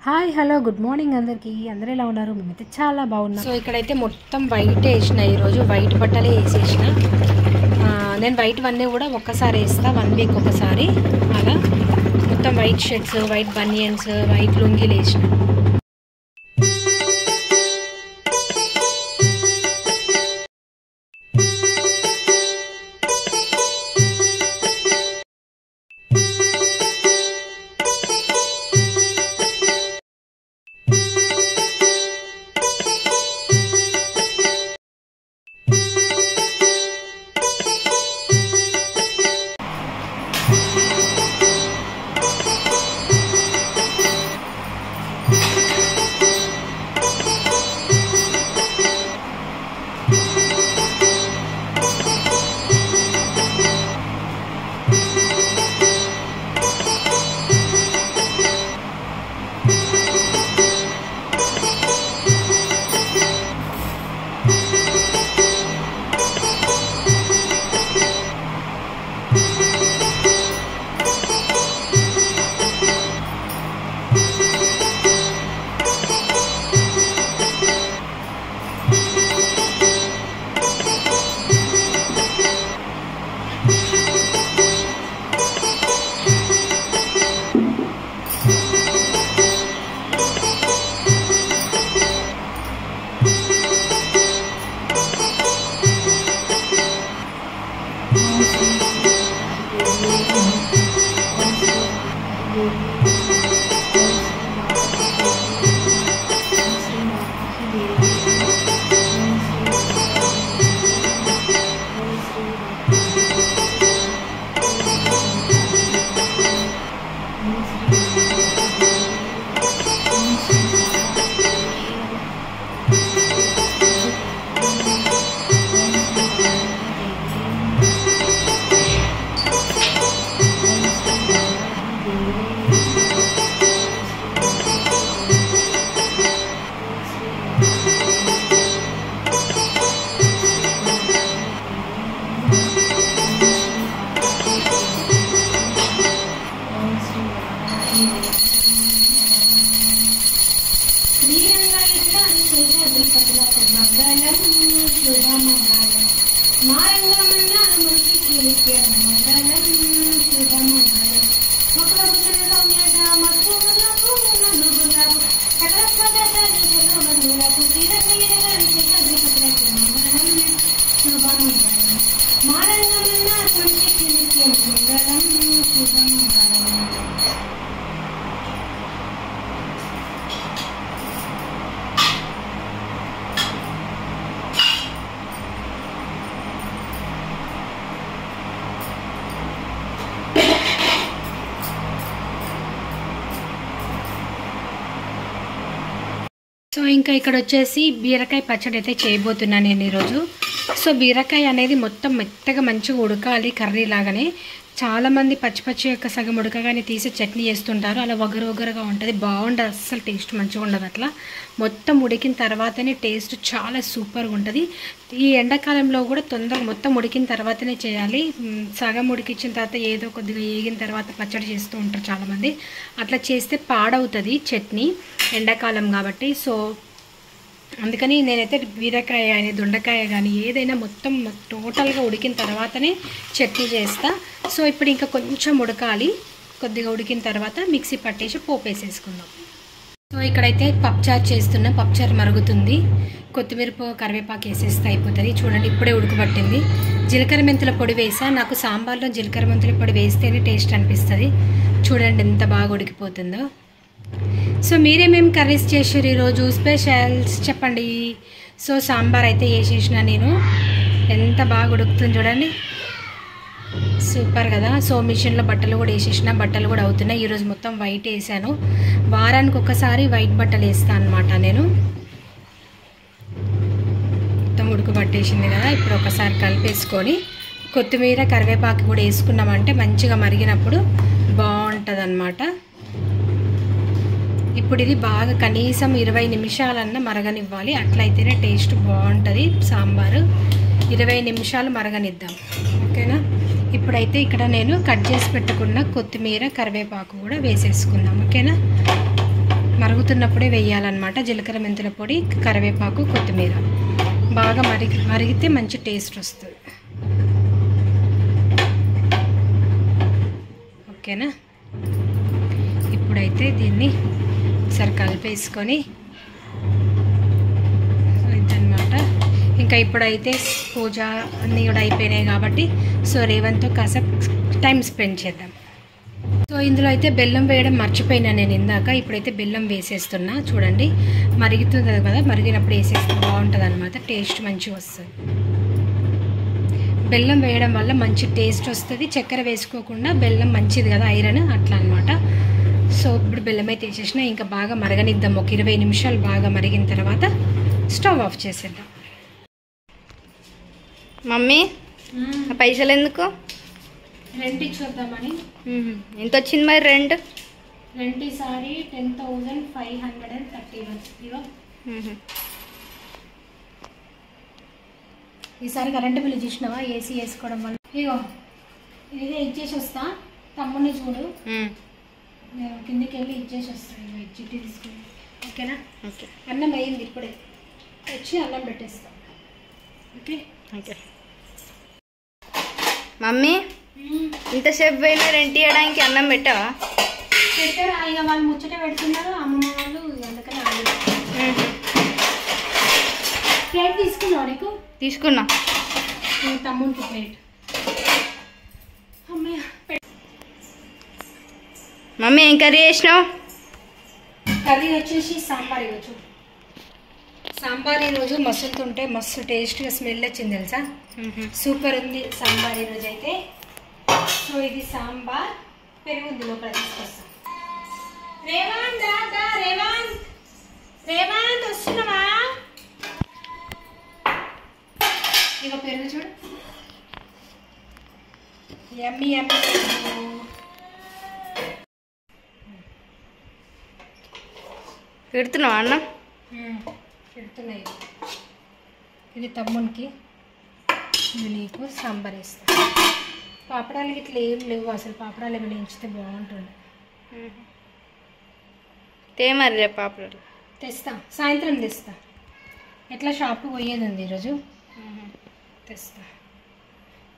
Hi hello good morning అందరికీ. అందరూ ఎలా ఉన్నారు? మేమైతే చాలా బాగున్నాం. సో ఇక్కడైతే మొత్తం వైట్ వేసిన, ఈరోజు వైట్ బట్టలే వేసేసిన. నేను వైట్ వన్నీ కూడా ఒక్కసారి వేస్తా, 1 వీక్ ఒకసారి. అలా మొత్తం white shirts, white banians, white లుంగీలు వేసిన. సో ఇంకా ఇక్కడ వచ్చేసి బీరకాయ పచ్చడి అయితే చేయబోతున్నాను నేను ఈరోజు. సో బీరకాయ అనేది మొత్తం మెత్తగా మంచిగా ఉడకాలి, కర్రీ లాగానే. చాలామంది పచ్చి పచ్చి యొక్క సగం ఉడకగానే తీసి చట్నీ చేస్తుంటారు, అలా ఒగరుగా ఉంటుంది, బాగుండదు, అస్సలు టేస్ట్ మంచిగా ఉండదు. అట్లా మొత్తం ఉడికిన తర్వాతనే టేస్ట్ చాలా సూపర్గా ఉంటుంది. ఈ ఎండాకాలంలో కూడా తొందరగా మొత్తం ఉడికిన తర్వాతనే చేయాలి. సగం ఉడికించిన తర్వాత ఏదో కొద్దిగా ఏగిన తర్వాత పచ్చడి చేస్తూ ఉంటారు చాలామంది. అట్లా చేస్తే పాడవుతుంది చట్నీ, ఎండాకాలం కాబట్టి. సో అందుకని నేనైతే బీరకాయ కానీ దొండకాయ కానీ ఏదైనా మొత్తం టోటల్గా ఉడికిన తర్వాతనే చట్నీ చేస్తా. సో ఇప్పుడు ఇంకా కొంచెం ఉడకాలి, కొద్దిగా ఉడికిన తర్వాత మిక్సీ పట్టేసి పోపు వేసేసుకుందాం. సో ఇక్కడైతే పప్పుచారు చేస్తున్నా, పప్పుచారు మరుగుతుంది. కొత్తిమీర కరివేపాకు వేసేస్తే అయిపోతుంది. చూడండి ఇప్పుడే ఉడకబట్టింది. జీలకర్ర మెంతుల పొడి వేసా, నాకు సాంబార్లో జీలకర్ర మెంతుల పొడి వేస్తేనే టేస్ట్ అనిపిస్తుంది. చూడండి ఎంత బాగా ఉడికిపోతుందో. సో మీరేమేమి కర్రీస్ చేసారు ఈరోజు, స్పెషల్స్ చెప్పండి. సో సాంబార్ అయితే వేసేసిన నేను, ఎంత బాగా ఉడుకుతుంది చూడండి, సూపర్ కదా. సో మిషన్లో బట్టలు కూడా వేసేసిన, బట్టలు కూడా అవుతున్నాయి. ఈరోజు మొత్తం వైట్ వేసాను, వారానికి ఒకసారి వైట్ బట్టలు వేస్తాను అనమాట నేను. మొత్తం ఉడకబట్టేసింది కదా, ఇప్పుడు ఒకసారి కలిపేసుకొని కొత్తిమీర కరివేపాకు కూడా వేసుకున్నామంటే మంచిగా మరిగినప్పుడు బాగుంటుంది అన్నమాట. ఇప్పుడు ఇది బాగా కనీసం 20 నిమిషాలన్నా మరగనివ్వాలి, అట్లయితేనే టేస్ట్ బాగుంటుంది సాంబారు. 20 నిమిషాలు మరగనిద్దాం, ఓకేనా. ఇప్పుడైతే ఇక్కడ నేను కట్ చేసి పెట్టుకున్న కొత్తిమీర కరివేపాకు కూడా వేసేసుకుందాం, ఓకేనా. మరుగుతున్నప్పుడే వేయాలన్నమాట. జీలకర్ర మెంతుల పొడి, కరివేపాకు, కొత్తిమీర బాగా మరిగితే మంచి టేస్ట్ వస్తుంది. ఓకేనా? ఇప్పుడైతే దీన్ని ఒకసారి కలిపేసుకొని ఇదన్నమాట. ఇంకా ఇప్పుడైతే పూజ అన్నీ కూడా అయిపోయినాయి కాబట్టి సో రేవంత్తో కాసేపు టైం స్పెండ్ చేద్దాం. సో ఇందులో అయితే బెల్లం వేయడం మర్చిపోయినా నేను ఇందాక. ఇప్పుడైతే బెల్లం వేసేస్తున్నా. చూడండి మరుగుతుంది కదా, మరిగినప్పుడు వేసేస్తే బాగుంటుంది అనమాట, టేస్ట్ మంచిగా వస్తుంది. బెల్లం వేయడం వల్ల మంచి టేస్ట్ వస్తుంది. చక్కెర వేసుకోకుండా బెల్లం మంచిది కదా, ఐరన్ అట్లా అనమాట. సో ఇప్పుడు బెల్లం అయితే వేసేసిన. ఇంకా బాగా మరగనిద్దాం. ఒక 20 నిమిషాలు బాగా మరిగిన తర్వాత స్టవ్ ఆఫ్ చేసేద్దాం. మమ్మీ పైసలు ఎందుకు? రెంట్ ఇచ్చేద్దామని. ఎంత వచ్చింది మరి రెంట్? రెంట్ ఈసారి 10,531. ఇగో ఈసారి కరెంటు బిల్లు చూసినావా ఏసీ వేసుకోవడం వల్ల. ఇగో ఇదే ఇచ్చేసి వస్తా. తమ్ముడిని చూడు, నేను కిందికి వెళ్ళి ఇచ్చేసి వస్తాను. ఇగో చిట్టి తీసుకుని. ఓకేనా? ఓకే. అన్నం అయ్యింది, ఇప్పుడే వచ్చి అన్నం పెట్టేస్తా. Okay okay. మమ్మీ ఇంతసేపు పోయినా రెంట్ ఇవ్వడానికి అన్నం పెట్టావా? పెట్టారా? ఇక వాళ్ళు ముచ్చట పెడుతున్నారు అమ్మమ్మ వాళ్ళు, అందుకని ప్లేట్ తీసుకున్నావు? నీకు తీసుకున్నా. తమ్ముడికి ప్లేట్. అమ్మయ్య. మమ్మీ ఏం కర్రీ చేసినావు? కర్రీ వచ్చేసి సాంబార్. ఇవ్వచ్చు సాంబార్ ఈరోజు మసులుతుంటే మస్తు టేస్ట్గా స్మెల్ వచ్చింది తెలుసా. సూపర్ ఉంది సాంబార్ ఈరోజు అయితే. సో ఇది సాంబార్, పెరుగు ఉంది లోపల తీసుకొస్తాం. రేవంత్ రాదా? రేవంత్ రేవంత్ వస్తున్నావా? ఇక పెరుగు చూడు, యమ్మీ యమ్మీ. పెడుతున్నావా అన్నం? పెడుతున్నాయి. ఇది తమ్మునికి, ఇది నీకు. సాంబార్ వేస్తా. పాపడాలకి ఇట్లా ఏం లేవు అసలు. పాపడాలు ఏమైనా ఎంచితే బాగుంటుంది. తేమరి రేపు పాపడాలు తెస్తా, సాయంత్రం తెస్తా. ఎట్లా షాప్కి పోయేది ఉంది ఈరోజు, తెస్తా.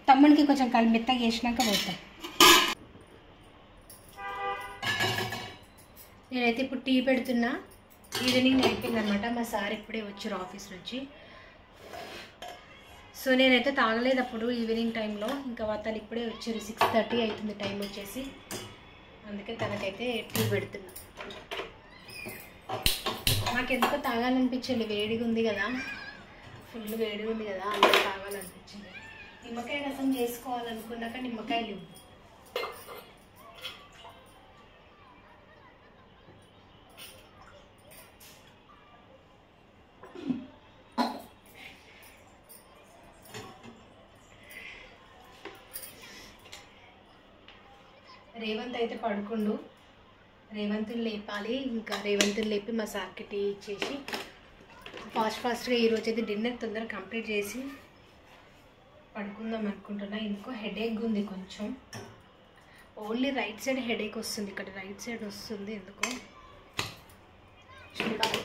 తమ్మునికి కొంచెం మెత్తగా వేసినాక పోతా. నేనైతే ఇప్పుడు టీ పెడుతున్నా. ఈవినింగ్ అయిపోయింది అనమాట. మా సార్ ఇప్పుడే వచ్చారు ఆఫీస్ నుంచి. సో నేనైతే తాగలేదు అప్పుడు ఈవినింగ్ టైంలో. ఇంకా తను ఇప్పుడే వచ్చారు. 6:30 అవుతుంది టైం వచ్చేసి. అందుకే తనకైతే టీ పెడుతున్నా. నాకెందుకో తాగాలనిపించింది. వేడిగా ఉంది కదా, ఫుల్ వేడిగా ఉంది కదా, అందుకే తాగాలనిపించింది. నిమ్మకాయ రసం చేసుకోవాలనుకున్నాక నిమ్మకాయలు ఇవ్వు. రేవంత్ అయితే పడుకుండు. రేవంతుని లేపాలి. ఇంకా రేవంతుని లేపి మా సార్కి టీ ఇచ్చేసి ఫాస్ట్గా ఈరోజు అయితే డిన్నర్ తొందరగా కంప్లీట్ చేసి పడుకుందాం అనుకుంటున్నా. ఇంకో హెడేక్ ఉంది కొంచెం. ఓన్లీ రైట్ సైడ్ హెడేక్ వస్తుంది. ఇక్కడ రైట్ సైడ్ వస్తుంది ఎందుకో, చూడాలి.